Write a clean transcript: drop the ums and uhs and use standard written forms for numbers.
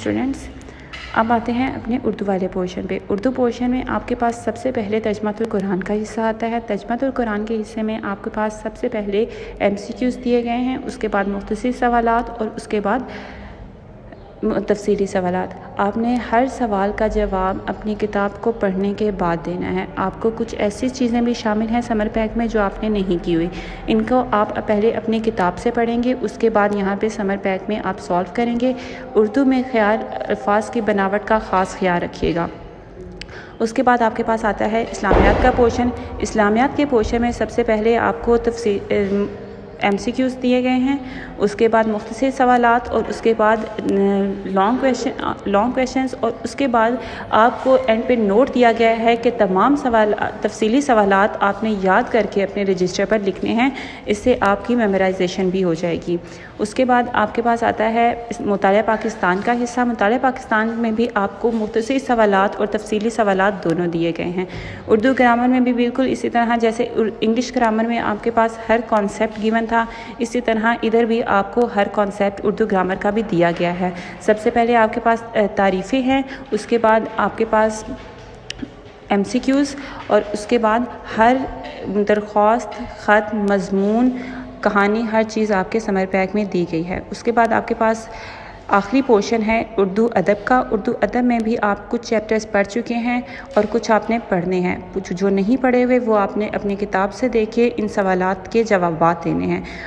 Students, अब आते हैं अपने उर्दू वाले पोर्शन पे। उर्दू पोर्शन में आपके पास सबसे पहले तर्जुमातुल कुरान का हिस्सा आता है। तर्जुमातुल कुरान के हिस्से में आपके पास सबसे पहले MCQs दिए गए हैं, उसके बाद मुख्तसर सवालात और उसके बाद तफसीली सवालात। आपने हर सवाल का जवाब अपनी किताब को पढ़ने के बाद देना है। आपको कुछ ऐसी चीज़ें भी शामिल हैं समर पैक में जो आपने नहीं की हुई, इनको आप पहले अपनी किताब से पढ़ेंगे, उसके बाद यहाँ पे समर पैक में आप सॉल्व करेंगे। उर्दू में अल्फाज की बनावट का ख़ास ख्याल रखिएगा। उसके बाद आपके पास आता है इस्लामियात का पोर्शन। इस्लामियात के पोर्शन में सबसे पहले आपको MCQs दिए गए हैं, उसके बाद मुख्तसर सवालात और उसके बाद लॉन्ग क्वेश्चंस और उसके बाद आपको एंड पे नोट दिया गया है कि तमाम तफसीली सवालात आपने याद करके अपने रजिस्टर पर लिखने हैं, इससे आपकी मेमोराइजेशन भी हो जाएगी। उसके बाद आपके पास आता है मुतालिया पाकिस्तान का हिस्सा। मुतालिया पाकिस्तान में भी आपको मुख्तसर सवालात और तफसीली सवालात दोनों दिए गए हैं। उर्दू ग्रामर में भी बिल्कुल इसी तरह जैसे इंग्लिश ग्रामर में आपके पास हर कॉन्सेप्ट गिवन था, इसी तरह इधर भी आपको हर कॉन्सेप्ट उर्दू ग्रामर का भी दिया गया है। सबसे पहले आपके पास तारीफ़ें हैं, उसके बाद आपके पास MCQs और उसके बाद हर दरख्वास्त, ख़त, मज़मून, कहानी, हर चीज़ आपके समर पैक में दी गई है। उसके बाद आपके पास आखिरी पोर्शन है उर्दू अदब का। उर्दू अदब में भी आप कुछ चैप्टर्स पढ़ चुके हैं और कुछ आपने पढ़ने हैं। कुछ जो नहीं पढ़े हुए वो आपने अपनी किताब से देखे इन सवालात के जवाबात देने हैं।